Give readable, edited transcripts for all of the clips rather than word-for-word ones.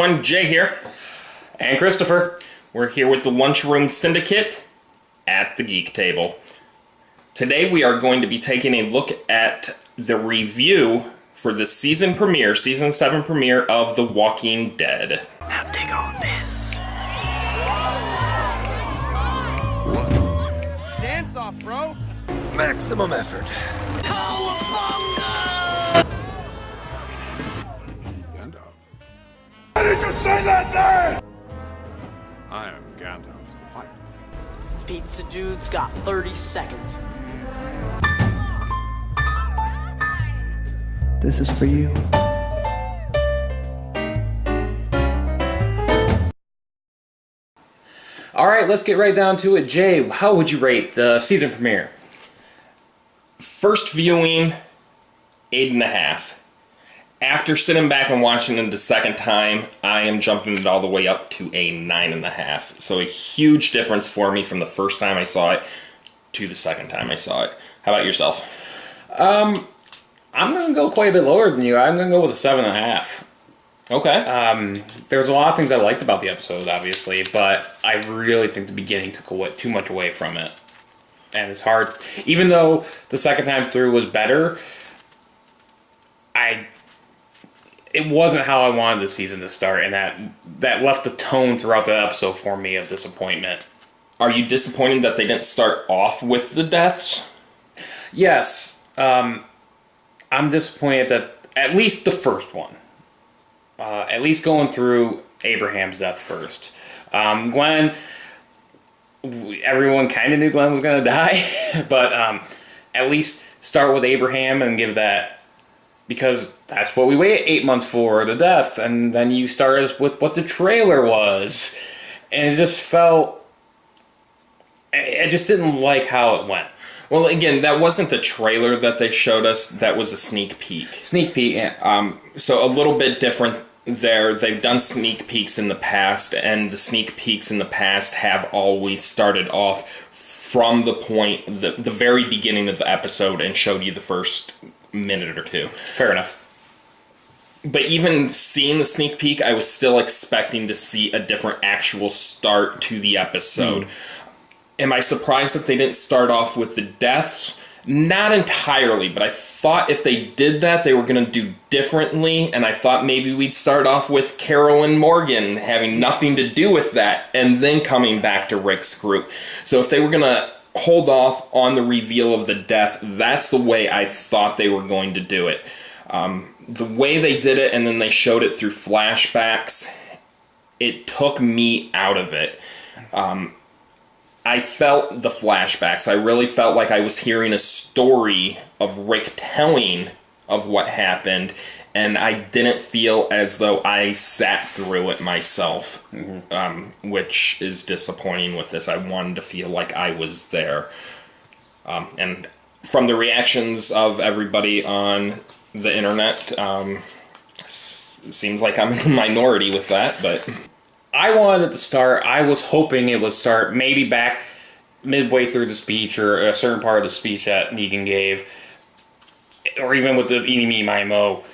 everyone, Jay here. And Christopher. We're here with the Lunchroom Syndicate at the Geek table. Today we are going to be taking a look at the review for the season 7 premiere of The Walking Dead. Now dig on this. Dance off, bro. Maximum effort. Gandalf. Why did you say that name? I am Gandalf the White. Pizza Dude's got 30 seconds. This is for you. Alright, let's get right down to it. Jay, how would you rate the season premiere? First viewing, 8.5. After sitting back and watching it the second time, I am jumping it all the way up to a 9.5. So a huge difference for me from the first time I saw it to the second time I saw it. How about yourself? I'm going to go quite a bit lower than you. I'm going to go with a 7.5. Okay. There's a lot of things I liked about the episodes, obviously, but I really think the beginning took too much away from it. And it's hard. Even though the second time through was better, it wasn't how I wanted the season to start, and that left the tone throughout the episode for me of disappointment. Are you disappointed that they didn't start off with the deaths? Yes. I'm disappointed that at least the first one. At least going through Abraham's death first. Glenn, everyone kind of knew Glenn was going to die, but at least start with Abraham and give that, because that's what we waited 8 months for, the death, and then you start us with what the trailer was, and it just felt, I just didn't like how it went. Well, again, that wasn't the trailer that they showed us, that was a sneak peek. Sneak peek, yeah. So a little bit different there. They've done sneak peeks in the past, and the sneak peeks in the past have always started off from the point, the very beginning of the episode, and showed you the first minute or two. Fair enough. But even seeing the sneak peek, I was still expecting to see a different actual start to the episode. Am I surprised that they didn't start off with the deaths? Not entirely, but I thought if they did that, they were going to do differently, and I thought maybe we'd start off with Carol and Morgan having nothing to do with that, and then coming back to Rick's group. So if they were going to hold off on the reveal of the death, that's the way I thought they were going to do it. The way they did it, and then they showed it through flashbacks, it took me out of it. I felt the flashbacks. I really felt like I was hearing a story of Rick telling of what happened, and I didn't feel as though I sat through it myself, which is disappointing with this. I wanted to feel like I was there. And from the reactions of everybody on the internet, seems like I'm in the minority with that, but I wanted it to start, I was hoping it would start maybe back midway through the speech, or a certain part of the speech that Negan gave, or even with the Eeny, Meeny, Miny, Moe,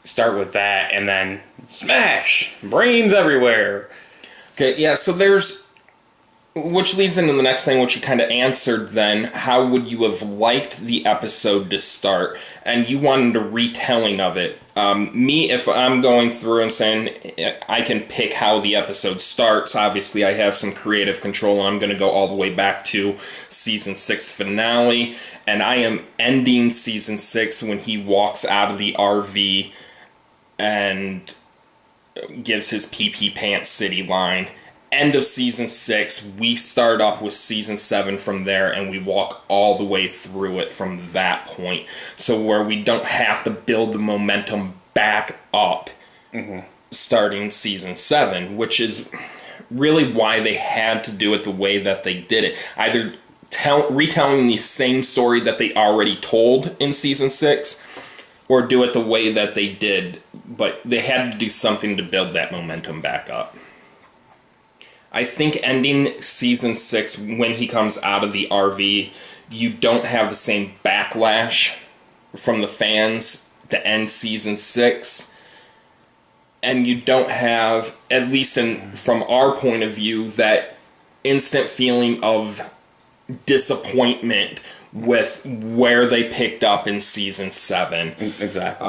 start with that, and then smash! Brains everywhere! okay, yeah, so there's, which leads into the next thing, which you kind of answered then. How would you have liked the episode to start? And you wanted a retelling of it. Me, if I'm going through and saying I can pick how the episode starts, obviously I have some creative control, and I'm going to go all the way back to Season 6 finale, and I am ending Season 6 when he walks out of the RV and gives his pee-pee pants city line. End of Season 6, we start up with Season 7 from there, and we walk all the way through it from that point. So where we don't have to build the momentum back up starting Season 7, which is really why they had to do it the way that they did it. Either retelling the same story that they already told in Season 6, or do it the way that they did, but they had to do something to build that momentum back up. I think ending Season 6 when he comes out of the RV, you don't have the same backlash from the fans to end Season 6. and you don't have, at least from our point of view, that instant feeling of disappointment with where they picked up in season 7. Exactly.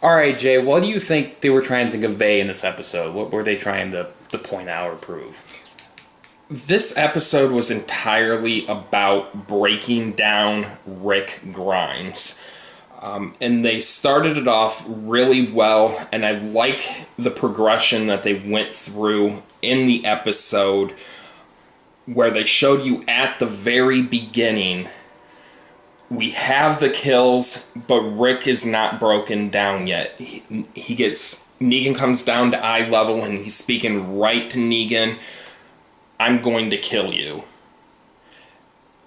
All right, Jay, what do you think they were trying to convey in this episode? What were they trying to point out or prove? This episode was entirely about breaking down Rick Grimes. And they started it off really well, and I like the progression that they went through in the episode, where they showed you at the very beginning, we have the kills, but Rick is not broken down yet. Negan comes down to eye level, and he's speaking right to Negan. I'm going to kill you.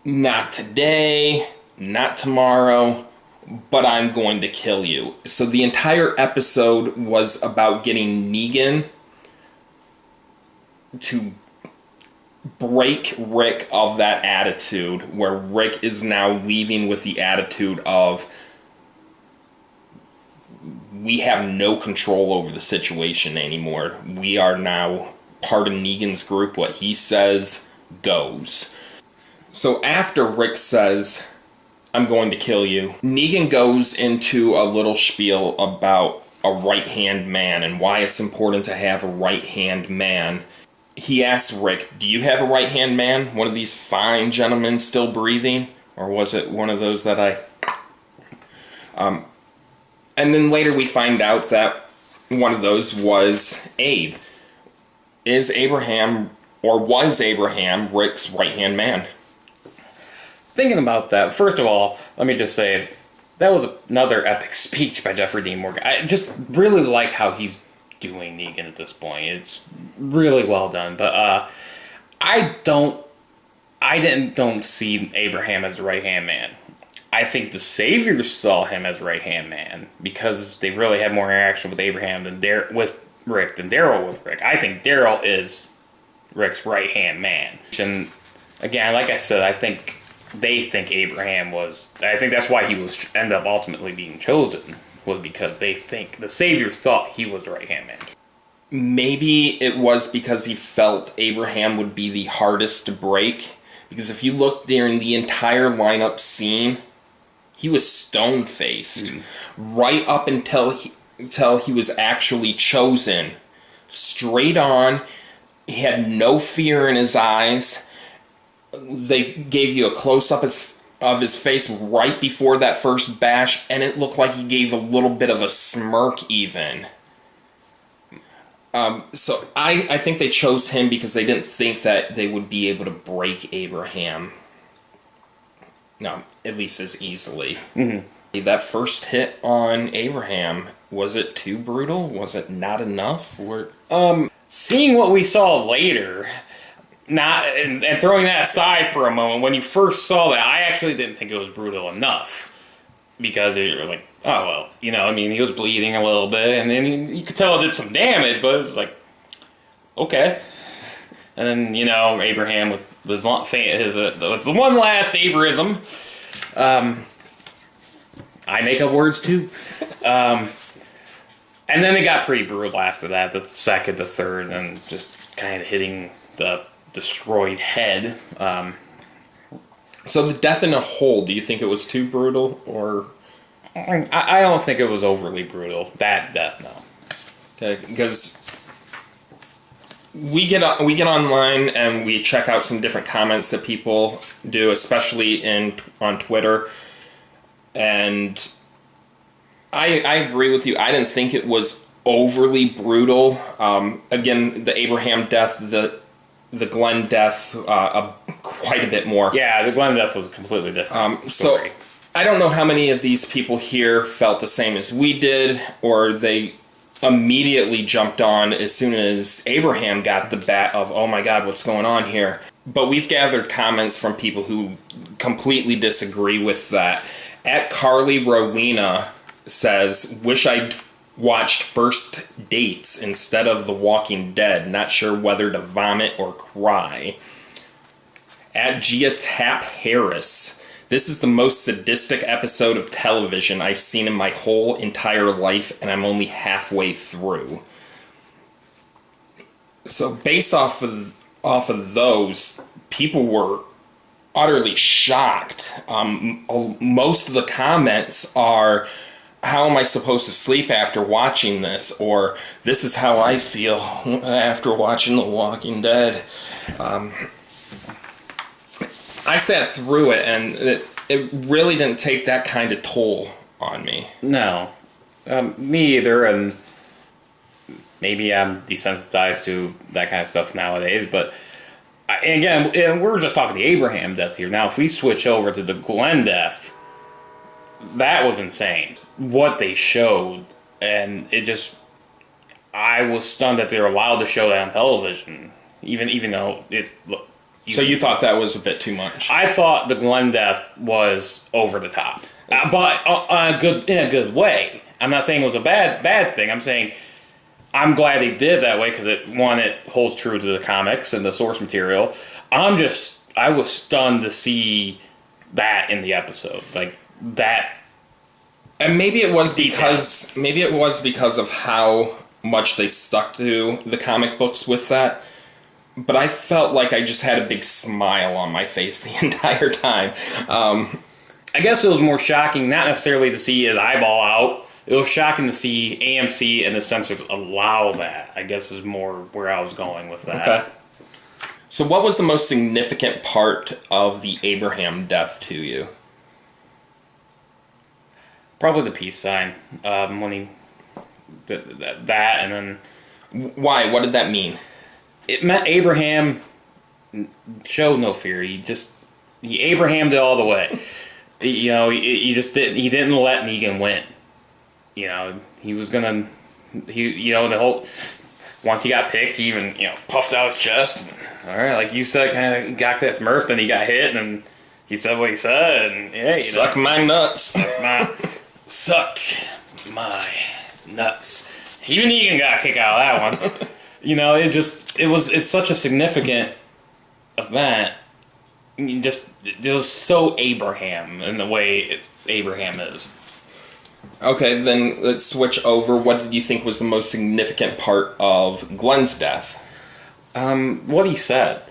Not today, not tomorrow, but I'm going to kill you. So the entire episode was about getting Negan to break Rick of that attitude, where Rick is now leaving with the attitude of, we have no control over the situation anymore. We are now part of Negan's group. What he says goes. So after Rick says, I'm going to kill you, Negan goes into a little spiel about a right-hand man and why it's important to have a right-hand man. He asks Rick, do you have a right-hand man? One of these fine gentlemen still breathing? Or was it one of those that I... And then later we find out that one of those was Abe. Is Abraham, or was Abraham, Rick's right-hand man? Thinking about that, first of all, let me just say, that was another epic speech by Jeffrey Dean Morgan. I just really like how he's doing Negan at this point. It's really well done. But I don't see Abraham as the right-hand man. I think the Saviors saw him as right-hand man because they really had more interaction with Abraham with Rick than Daryl with Rick. I think Daryl is Rick's right-hand man. And again, like I said, I think they think Abraham was... I think that's why he was end up ultimately being chosen, was because they think the Saviors thought he was the right-hand man. Maybe it was because he felt Abraham would be the hardest to break. Because if you look during the entire lineup scene, he was stone-faced. Right up until he was actually chosen. Straight on. He had no fear in his eyes. They gave you a close-up of his face right before that first bash, and it looked like he gave a little bit of a smirk even. So I think they chose him because they didn't think that they would be able to break Abraham. No, at least as easily. Mm-hmm. That first hit on Abraham, was it too brutal? Was it not enough? Seeing what we saw later, and throwing that aside for a moment, when you first saw that, I actually didn't think it was brutal enough. Because you're like, oh, well, he was bleeding a little bit, and then you could tell it did some damage, but it's like, okay. And then, Abraham with his the one last Aberism. I make up words too. And then it got pretty brutal after that, the second, the third, and just kind of hitting the destroyed head. So the death in a hole, do you think it was too brutal, or? I don't think it was overly brutal. That death, no. Okay, because we get online and we check out some different comments that people do, especially on Twitter, and I agree with you. I didn't think it was overly brutal. Again, the Abraham death, the Glenn death, quite a bit more. Yeah, the Glenn death was completely different. So I don't know how many of these people here felt the same as we did, or they immediately jumped on as soon as Abraham got the bat of, oh my god, what's going on here? But we've gathered comments from people who completely disagree with that. At Carly Rowena says, wish I'd watched First Dates instead of The Walking Dead. Not sure whether to vomit or cry. At Gia Tap Harris, this is the most sadistic episode of television I've seen in my whole entire life, and I'm only halfway through. So based off of those, people were utterly shocked. Most of the comments are, how am I supposed to sleep after watching this? Or, this is how I feel after watching The Walking Dead. I sat through it, and it really didn't take that kind of toll on me. No. Me either, and maybe I'm desensitized to that kind of stuff nowadays, but and again, we're just talking the Abraham death here. Now, if we switch over to the Glenn death, that was insane. What they showed, and it just... I was stunned that they were allowed to show that on television, even though it... So you thought that was a bit too much? I thought the Glenn death was over the top, but in a good way. I'm not saying it was a bad thing. I'm saying I'm glad they did it that way because it holds true to the comics and the source material. I was stunned to see that in the episode, like that. And maybe it was because of how much they stuck to the comic books with that. But I felt like I just had a big smile on my face the entire time. I guess it was more shocking, not necessarily to see his eyeball out. It was shocking to see AMC and the censors allow that, I guess is more where I was going with that. Okay. So what was the most significant part of the Abraham death to you? Probably the peace sign. When he... That, and then... Why? What did that mean? It meant Abraham showed no fear. He Abrahamed it all the way. He didn't let Negan win. He was gonna, the whole, once he got picked, he even, puffed out his chest. All right, like you said, kind of got that Smurf, then he got hit, and he said what he said, and yeah, suck my nuts. Suck my nuts. Even Negan got a kick out of that one. It's such a significant event. It was so Abraham in the way Abraham is. Okay, then let's switch over. What did you think was the most significant part of Glenn's death? What he said.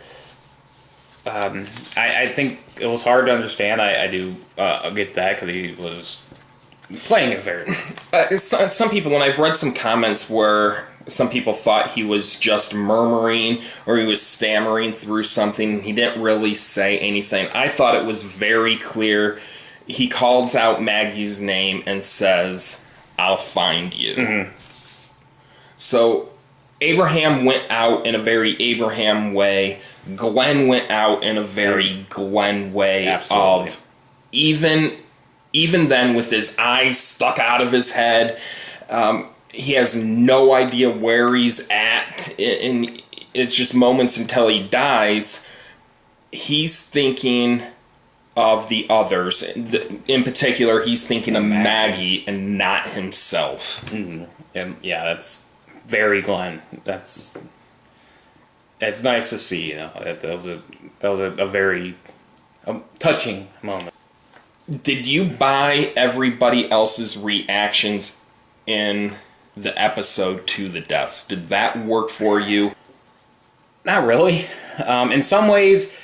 I think it was hard to understand. I do get that because he was playing it very... some people, when I've read some comments where some people thought he was just murmuring or he was stammering through something, he didn't really say anything. I thought it was very clear. He calls out Maggie's name and says, "I'll find you." Mm-hmm. So Abraham went out in a very Abraham way. Glenn went out in a very Glenn way. Absolutely. Of even then, with his eyes stuck out of his head, he has no idea where he's at, and it's just moments until he dies. He's thinking of the others. In particular, he's thinking of Maggie and not himself. Mm-hmm. And yeah, that's very Glenn. It's nice to see. That was a very touching moment. Did you buy everybody else's reactions in the episode to the deaths? Did that work for you? Not really. In some ways,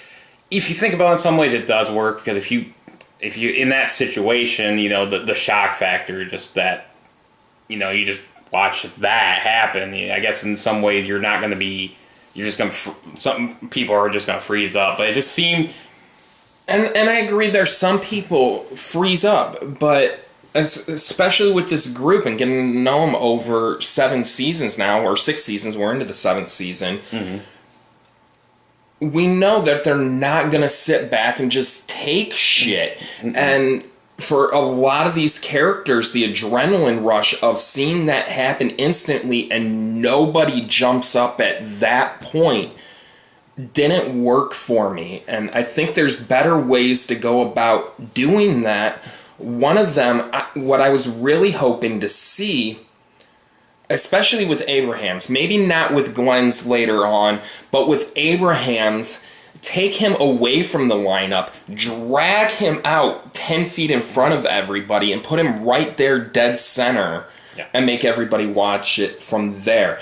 if you think about it, in some ways it does work, because if you in that situation, the shock factor, just that, you just watch that happen. I guess in some ways you're not going to be, some people are just going to freeze up, but it just seemed... And I agree, there's some people freeze up, but especially with this group and getting to know them over 7 seasons now, or 6 seasons, we're into the 7th season, mm-hmm. We know that they're not going to sit back and just take shit. Mm-hmm. And for a lot of these characters, the adrenaline rush of seeing that happen instantly and nobody jumps up at that point didn't work for me. And I think there's better ways to go about doing that. One of them, what I was really hoping to see, especially with Abraham's, maybe not with Glenn's later on, but with Abraham's, take him away from the lineup, drag him out 10 feet in front of everybody, and put him right there dead center, and make everybody watch it from there.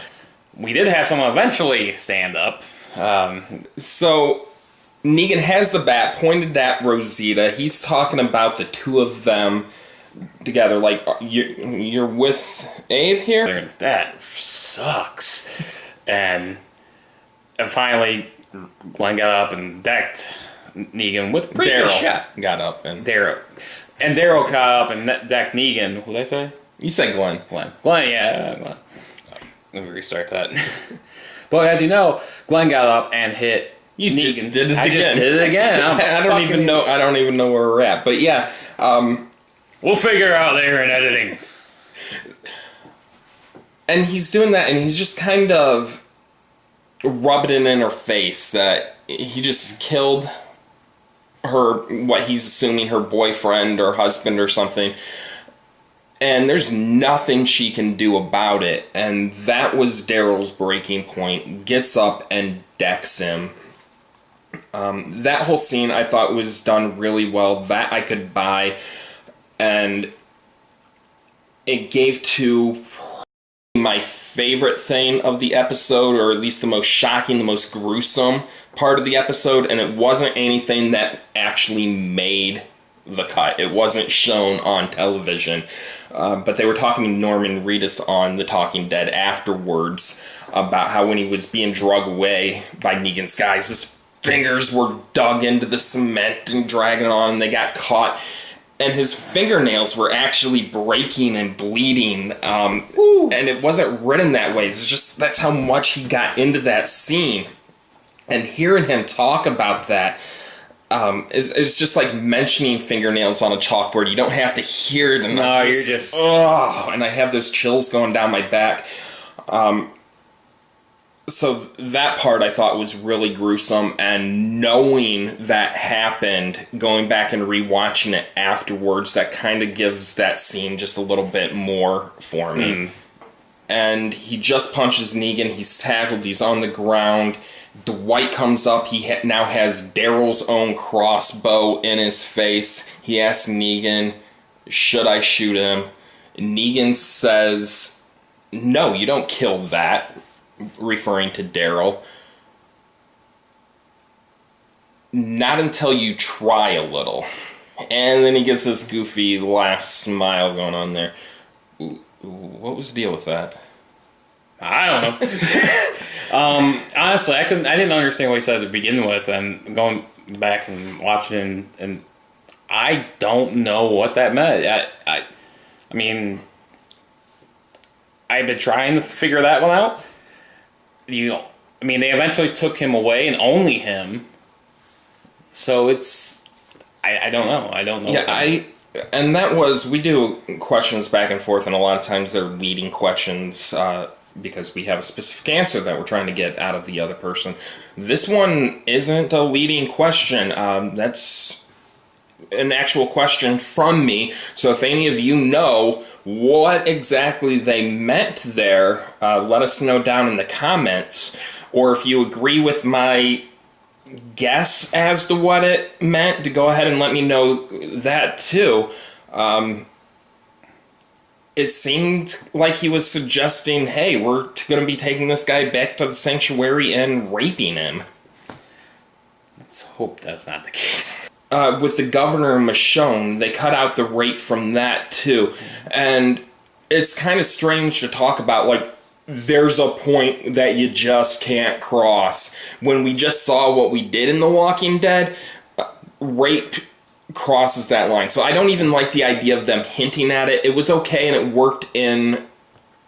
we did have someone eventually stand up. So Negan has the bat pointed at Rosita. He's talking about the two of them together. Like, you're with Abe here? That sucks. And finally, Glenn got up and decked Negan with a pretty good shot. Got up and Daryl got up and decked Negan. What did I say? You said Glenn. Glenn, yeah. Glenn. Let me restart that. But as you know, Glenn got up and hit You Negan. just did it again. I just did it again. I don't even know where we're at. But yeah, we'll figure out there in editing. And he's doing that, and he's just kind of rubbing it in her face that he just killed her, what he's assuming her boyfriend or husband or something. And there's nothing she can do about it. And that was Daryl's breaking point. Gets up and decks him. That whole scene I thought was done really well. That I could buy. And it gave to my favorite thing of the episode, or at least the most shocking, the most gruesome part of the episode. And it wasn't anything that actually made the cut. It wasn't shown on television. But they were talking to Norman Reedus on The Talking Dead afterwards about how when he was being drug away by Negan's guys, his fingers were dug into the cement and dragging on, and they got caught. And his fingernails were actually breaking and bleeding. And it wasn't written that way. It's just, that's how much he got into that scene. And hearing him talk about that, it's just like mentioning fingernails on a chalkboard. You don't have to hear it. No, you're just... Oh, and I have those chills going down my back. So that part I thought was really gruesome, and knowing that happened, going back and rewatching it afterwards, that kind of gives that scene just a little bit more for me. And he just punches Negan. He's tackled. He's on the ground. Dwight comes up. He now has Daryl's own crossbow in his face. He asks Negan, should I shoot him? Negan says, no, you don't kill that, referring to Daryl. Not until you try a little. And then he gets this goofy laugh smile going on there. What was the deal with that? I don't know. Honestly, I didn't understand what he said to begin with, and going back and watching, and I don't know what that meant. I mean, I've been trying to figure that one out. They eventually took him away, and only him. So it's, I don't know. I don't know. Yeah, and that was, we do questions back and forth, and a lot of times they're leading questions, because we have a specific answer that we're trying to get out of the other person. This one isn't a leading question. That's an actual question from me. So if any of you know what exactly they meant there, let us know down in the comments. Or if you agree with my guess as to what it meant, to go ahead and let me know that too. It seemed like he was suggesting, hey, we're going to be taking this guy back to the sanctuary and raping him. Let's hope that's not the case. With the governor and Michonne, they cut out the rape from that too. And it's kind of strange to talk about, like, there's a point that you just can't cross. When we just saw what we did in The Walking Dead, rape crosses that line. So I don't even like the idea of them hinting at it. It was okay, and it worked in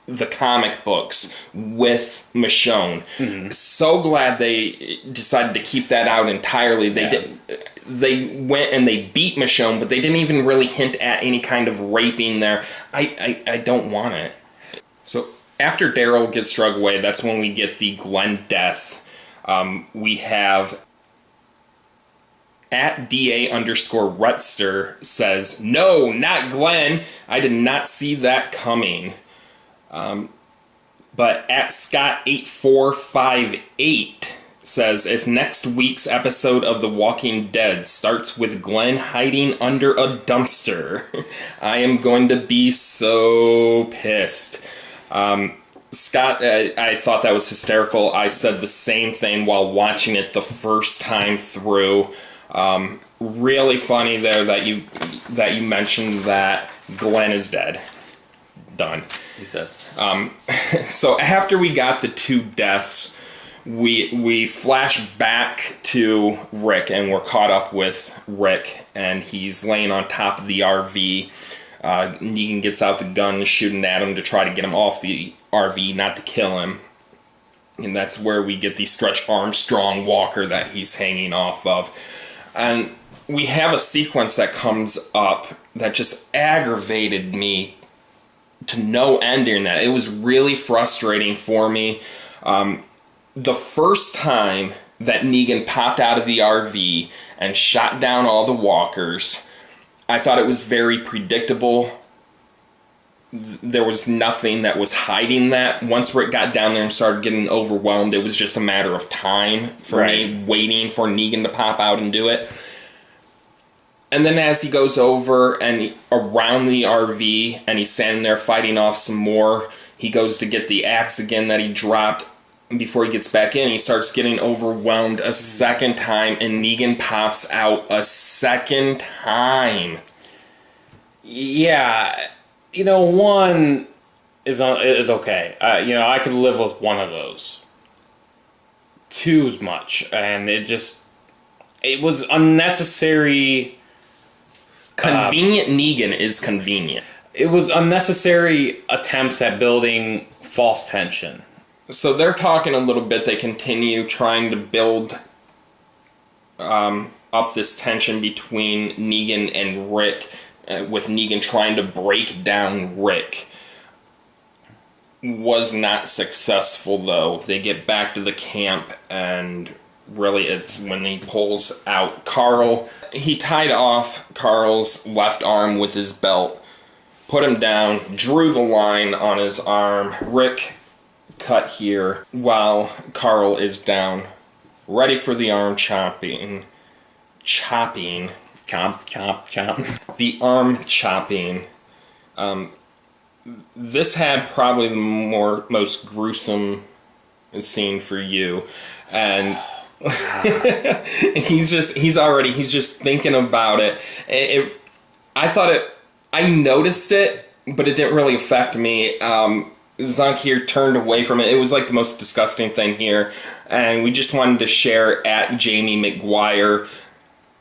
the comic books with Michonne. Mm-hmm. So glad they decided to keep that out entirely. They went and they beat Michonne, but they didn't even really hint at any kind of raping there. I don't want it. So after Daryl gets drug away, that's when we get the Glenn death. We have at DA_Rutster says, no, not Glenn. I did not see that coming. But at Scott8458 says, if next week's episode of The Walking Dead starts with Glenn hiding under a dumpster, I am going to be so pissed. Scott, I thought that was hysterical. I said the same thing while watching it the first time through. Really funny there that you mentioned that Glenn is dead. Done. He said. So after we got the 2 deaths, we flash back to Rick, and we're caught up with Rick, and he's laying on top of the RV. Negan gets out the gun, shooting at him to try to get him off the RV, not to kill him. And that's where we get the Stretch Armstrong walker that he's hanging off of. And we have a sequence that comes up that just aggravated me to no end during that. It was really frustrating for me. The first time that Negan popped out of the RV and shot down all the walkers, I thought it was very predictable. There was nothing that was hiding that. Once Rick got down there and started getting overwhelmed, it was just a matter of time for me waiting for Negan to pop out and do it. And then as he goes over and around the RV and he's standing there fighting off some more, he goes to get the axe again that he dropped. Before he gets back in, he starts getting overwhelmed a second time, and Negan pops out a second time. Yeah, one is okay. I could live with one of those. 2's much, and it was unnecessary. Convenient Negan is convenient. It was unnecessary attempts at building false tension. So they're talking a little bit. They continue trying to build up this tension between Negan and Rick, with Negan trying to break down Rick. Was not successful, though. They get back to the camp, and really it's when he pulls out Carl. He tied off Carl's left arm with his belt, put him down, drew the line on his arm. Rick cut here while Carl is down, ready for the arm chopping. Chomp, chomp, chomp. The arm chopping. This had probably the most gruesome scene for you, and he's just thinking about it. I noticed it, but it didn't really affect me. Zunk here turned away from it. It was like the most disgusting thing here. And we just wanted to share at Jamie McGuire.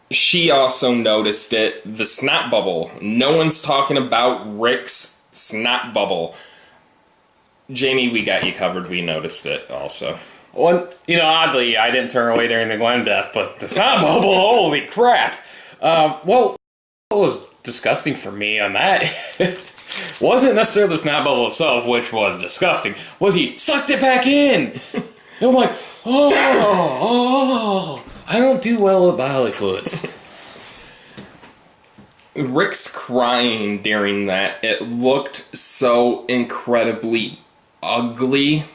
She also noticed it. The snot bubble. No one's talking about Rick's snot bubble. Jamie, we got you covered. We noticed it also. Well, oddly, I didn't turn away during the Glenn death, but the snot bubble, holy crap. What was disgusting for me on that wasn't necessarily the snot bubble itself, which was disgusting. Was he sucked it back in? And I'm like, I don't do well with bodily fluids. Rick's crying during that. It looked so incredibly ugly,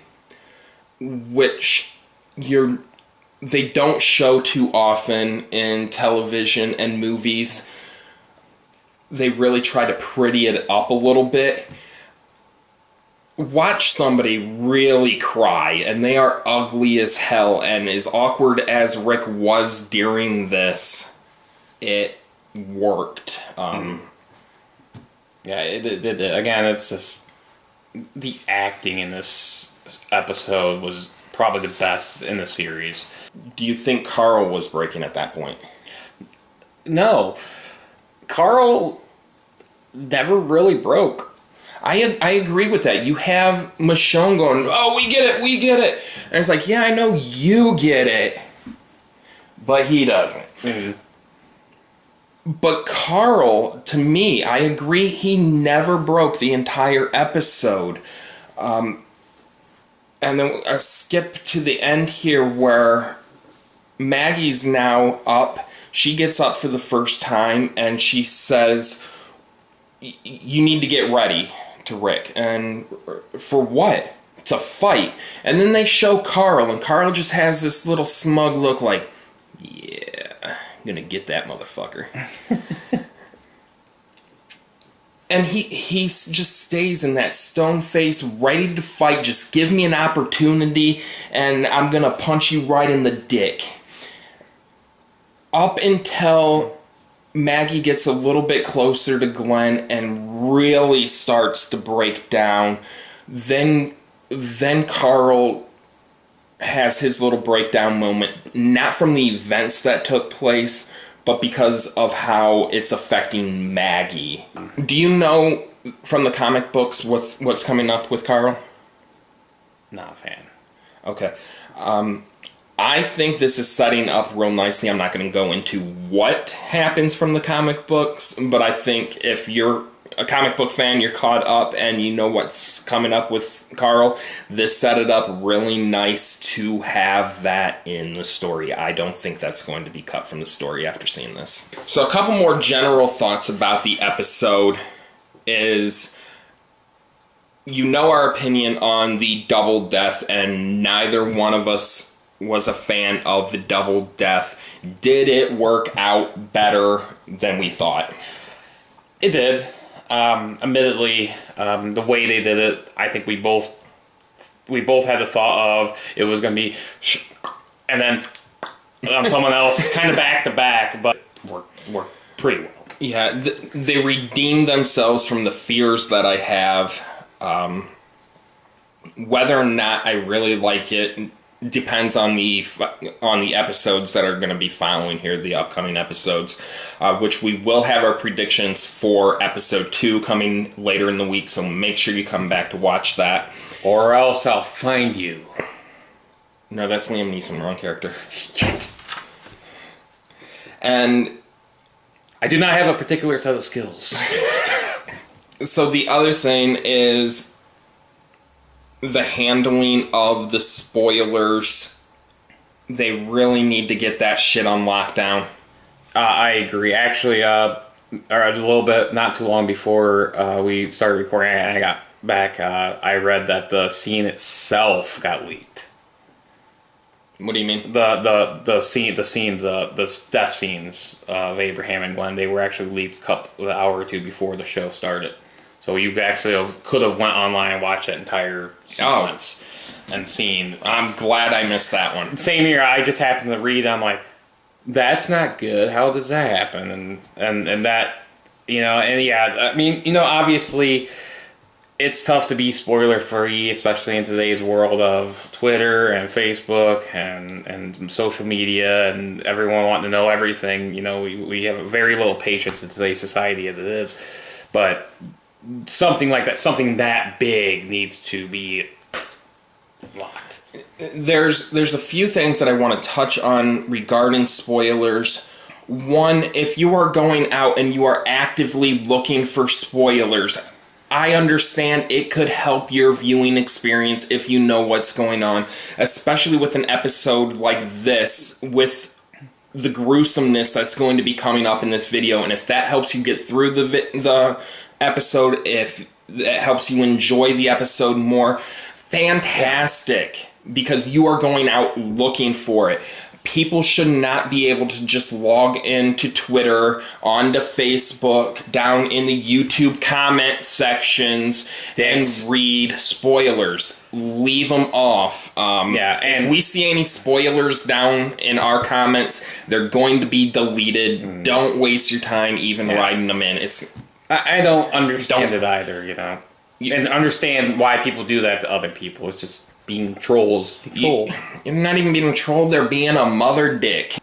which they don't show too often in television and movies. They really try to pretty it up a little bit. Watch somebody really cry, and they are ugly as hell, and as awkward as Rick was during this, it worked. Yeah, it again, it's just the acting in this episode was probably the best in the series. Do you think Carl was breaking at that point? No. Carl never really broke. I agree with that. You have Michonne going, oh, we get it. And it's like, yeah, I know you get it. But he doesn't. Mm-hmm. But Carl, to me, I agree, he never broke the entire episode. And then I skip to the end here where Maggie's now up. She gets up for the first time and she says, you need to get ready to Rick. And for what? To fight. And then they show Carl, and Carl just has this little smug look like, yeah, I'm gonna get that motherfucker. And he just stays in that stone face, ready to fight. Just give me an opportunity, and I'm gonna punch you right in the dick. Up until Maggie gets a little bit closer to Glenn and really starts to break down, then Carl has his little breakdown moment, not from the events that took place, but because of how it's affecting Maggie. Do you know from the comic books what's coming up with Carl? Not a fan. Okay. I think this is setting up real nicely. I'm not going to go into what happens from the comic books, but I think if you're a comic book fan, you're caught up and you know what's coming up with Carl, this set it up really nice to have that in the story. I don't think that's going to be cut from the story after seeing this. So a couple more general thoughts about the episode is, you know our opinion on the double death, and neither one of us was a fan of the double death. Did it work out better than we thought? It did. Admittedly, the way they did it, I think we both had the thought of it was going to be and then on someone else, kind of back to back, but worked pretty well. Yeah, they redeemed themselves from the fears that I have. Whether or not I really like it depends on the episodes that are going to be following here, the upcoming episodes, which we will have our predictions for episode 2 coming later in the week, so make sure you come back to watch that. Or else I'll find you. No, that's Liam Neeson, wrong character. And I do not have a particular set of skills. so the other thing is the handling of the spoilers. They really need to get that shit on lockdown. I agree. Actually, a little bit, not too long before we started recording, and I got back, I read that the scene itself got leaked. What do you mean? The death scenes of Abraham and Glenn, they were actually leaked an hour or two before the show started. So you actually could have went online and watched that entire sequence and seen. I'm glad I missed that one. Same here. I just happened to read. I'm like, that's not good. How does that happen? And that, and yeah, I mean, obviously, it's tough to be spoiler free, especially in today's world of Twitter and Facebook and social media and everyone wanting to know everything. We have very little patience in today's society as it is, but something like that, something that big, needs to be locked. There's a few things that I want to touch on regarding spoilers. One, if you are going out and you are actively looking for spoilers, I understand it could help your viewing experience if you know what's going on, especially with an episode like this, with the gruesomeness that's going to be coming up in this video. And if that helps you get through the episode, if it helps you enjoy the episode more, fantastic, because you are going out looking for it. People should not be able to just log into Twitter, onto Facebook, down in the YouTube comment sections and read spoilers. Leave them off. And if we see any spoilers down in our comments, they're going to be deleted. Don't waste your time even writing them in. I don't understand it either, and understand why people do that to other people. It's just being trolls. You're not even being trolled, they're being a mother dick.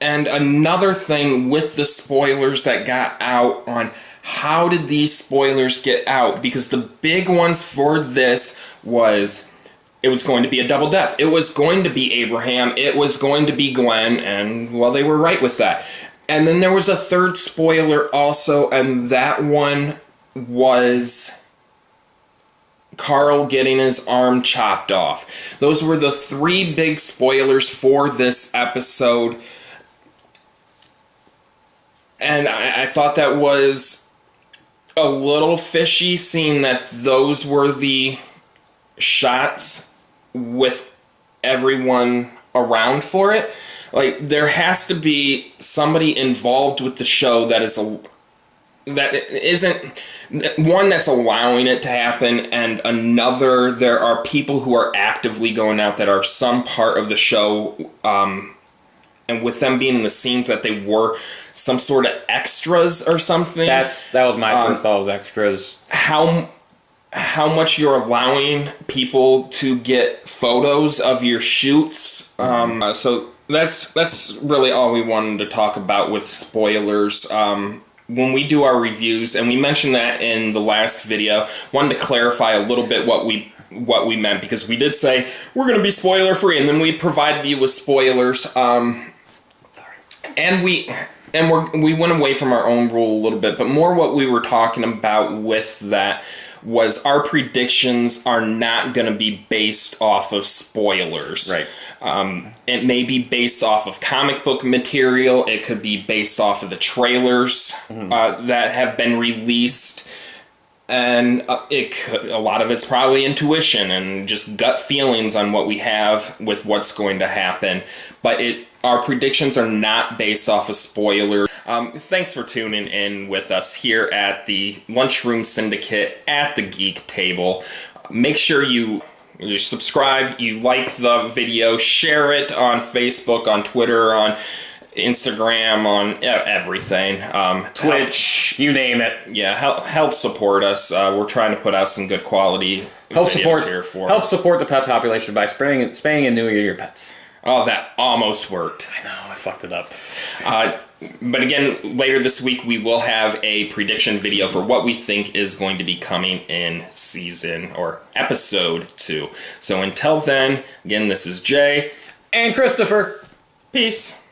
And another thing with the spoilers that got out on how did these spoilers get out, because the big ones for this was it was going to be a double death. It was going to be Abraham, it was going to be Glenn, and well, they were right with that. And then there was a third spoiler also, and that one was Carl getting his arm chopped off. Those were the 3 big spoilers for this episode. And I thought that was a little fishy, seeing that those were the shots with everyone around for it. Like, there has to be somebody involved with the show that is that isn't one that's allowing it to happen, and another, there are people who are actively going out that are some part of the show, and with them being in the scenes that they were some sort of extras or something. That was my first thought, was extras. How much you're allowing people to get photos of your shoots. So that's really all we wanted to talk about with spoilers. When we do our reviews, and we mentioned that in the last video, wanted to clarify a little bit what we meant, because we did say we're going to be spoiler free, and then we provided you with spoilers. And we went away from our own rule a little bit, but more what we were talking about with that was our predictions are not going to be based off of spoilers. Right. It may be based off of comic book material. It could be based off of the trailers that have been released. And a lot of it's probably intuition and just gut feelings on what we have with what's going to happen. But our predictions are not based off of spoilers. Thanks for tuning in with us here at the Lunchroom Syndicate at the Geek Table. Make sure you subscribe, you like the video, share it on Facebook, on Twitter, on Instagram, on everything. Twitch, you name it. Yeah, help support us. We're trying to put out some good quality videos here for help support the pet population by spaying and neutering your pets. Oh, that almost worked. I know, I fucked it up. But again, later this week we will have a prediction video for what we think is going to be coming in season or episode 2. So until then, again, this is Jay And Christopher. Peace.